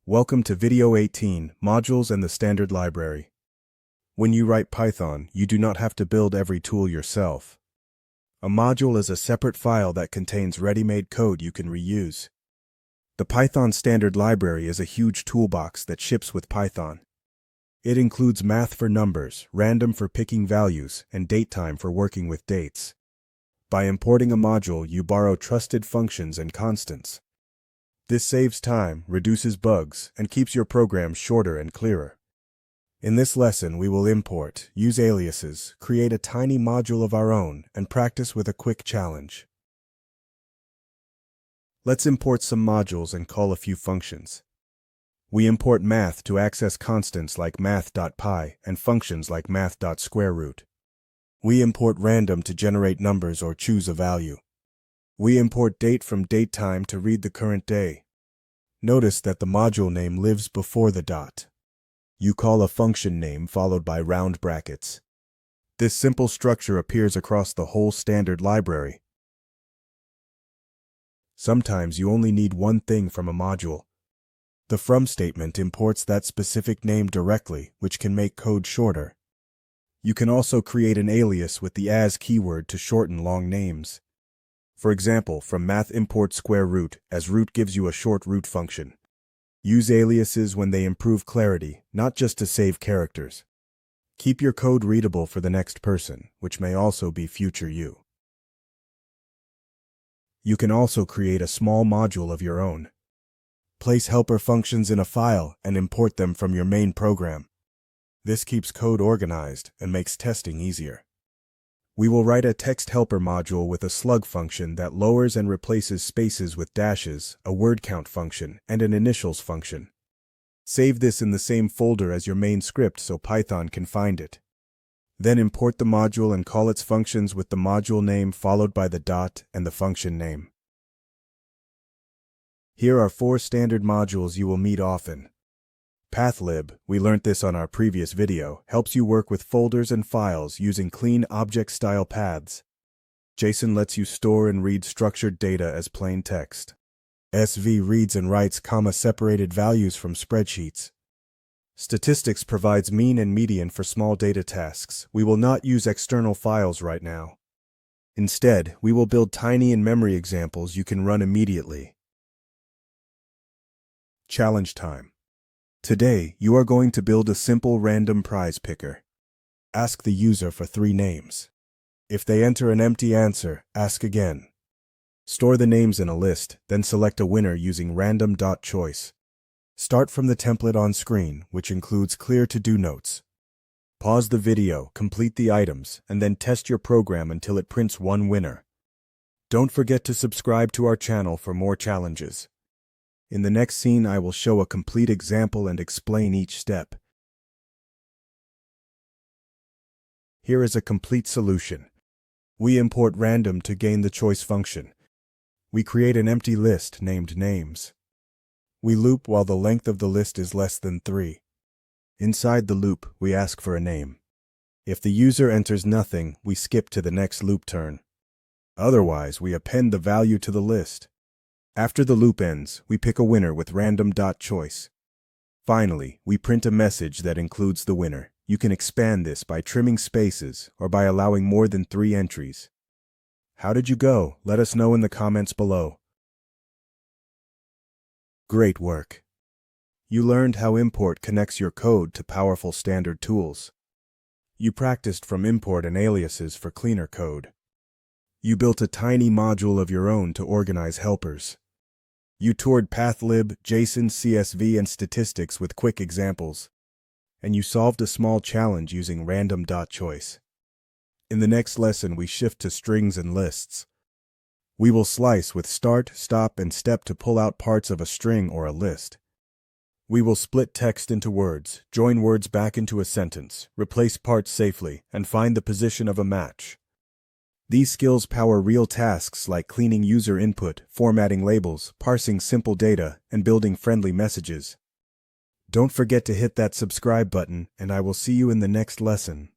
Welcome to Video 18, Modules and the Standard Library. When you write Python, you do not have to build every tool yourself. A module is a separate file that contains ready-made code you can reuse. The Python Standard Library is a huge toolbox that ships with Python. It includes math for numbers, random for picking values, and datetime for working with dates. By importing a module, you borrow trusted functions and constants. This saves time, reduces bugs, and keeps your program shorter and clearer. In this lesson, we will import, use aliases, create a tiny module of our own, and practice with a quick challenge. Let's import some modules and call a few functions. We import math to access constants like math.py and functions like math.squareroot. We import random to generate numbers or choose a value. We import date from datetime to read the current day. Notice that the module name lives before the dot. You call a function name followed by round brackets. This simple structure appears across the whole standard library. Sometimes you only need one thing from a module. The from statement imports that specific name directly, which can make code shorter. You can also create an alias with the as keyword to shorten long names. For example, from math import square root, as root gives you a short root function. Use aliases when they improve clarity, not just to save characters. Keep your code readable for the next person, which may also be future you. You can also create a small module of your own. Place helper functions in a file and import them from your main program. This keeps code organized and makes testing easier. We will write a text helper module with a slug function that lowers and replaces spaces with dashes, a word count function, and an initials function. Save this in the same folder as your main script so Python can find it. Then import the module and call its functions with the module name followed by the dot and the function name. Here are 4 standard modules you will meet often. Pathlib, we learnt this on our previous video, helps you work with folders and files using clean object-style paths. JSON lets you store and read structured data as plain text. SV reads and writes comma-separated values from spreadsheets. Statistics provides mean and median for small data tasks. We will not use external files right now. Instead, we will build tiny in-memory examples you can run immediately. Challenge time. Today, you are going to build a simple random prize picker. Ask the user for 3 names. If they enter an empty answer, ask again. Store the names in a list, then select a winner using random.choice. Start from the template on screen, which includes clear to-do notes. Pause the video, complete the items, and then test your program until it prints one winner. Don't forget to subscribe to our channel for more challenges. In the next scene, I will show a complete example and explain each step. Here is a complete solution. We import random to gain the choice function. We create an empty list named names. We loop while the length of the list is less than 3. Inside the loop, we ask for a name. If the user enters nothing, we skip to the next loop turn. Otherwise, we append the value to the list. After the loop ends, we pick a winner with random.choice. Finally, we print a message that includes the winner. You can expand this by trimming spaces or by allowing more than 3 entries. How did you go? Let us know in the comments below. Great work! You learned how import connects your code to powerful standard tools. You practiced from import and aliases for cleaner code. You built a tiny module of your own to organize helpers. You toured Pathlib, JSON, CSV, and statistics with quick examples. And you solved a small challenge using random.choice. In the next lesson, we shift to strings and lists. We will slice with start, stop, and step to pull out parts of a string or a list. We will split text into words, join words back into a sentence, replace parts safely, and find the position of a match. These skills power real tasks like cleaning user input, formatting labels, parsing simple data, and building friendly messages. Don't forget to hit that subscribe button, and I will see you in the next lesson.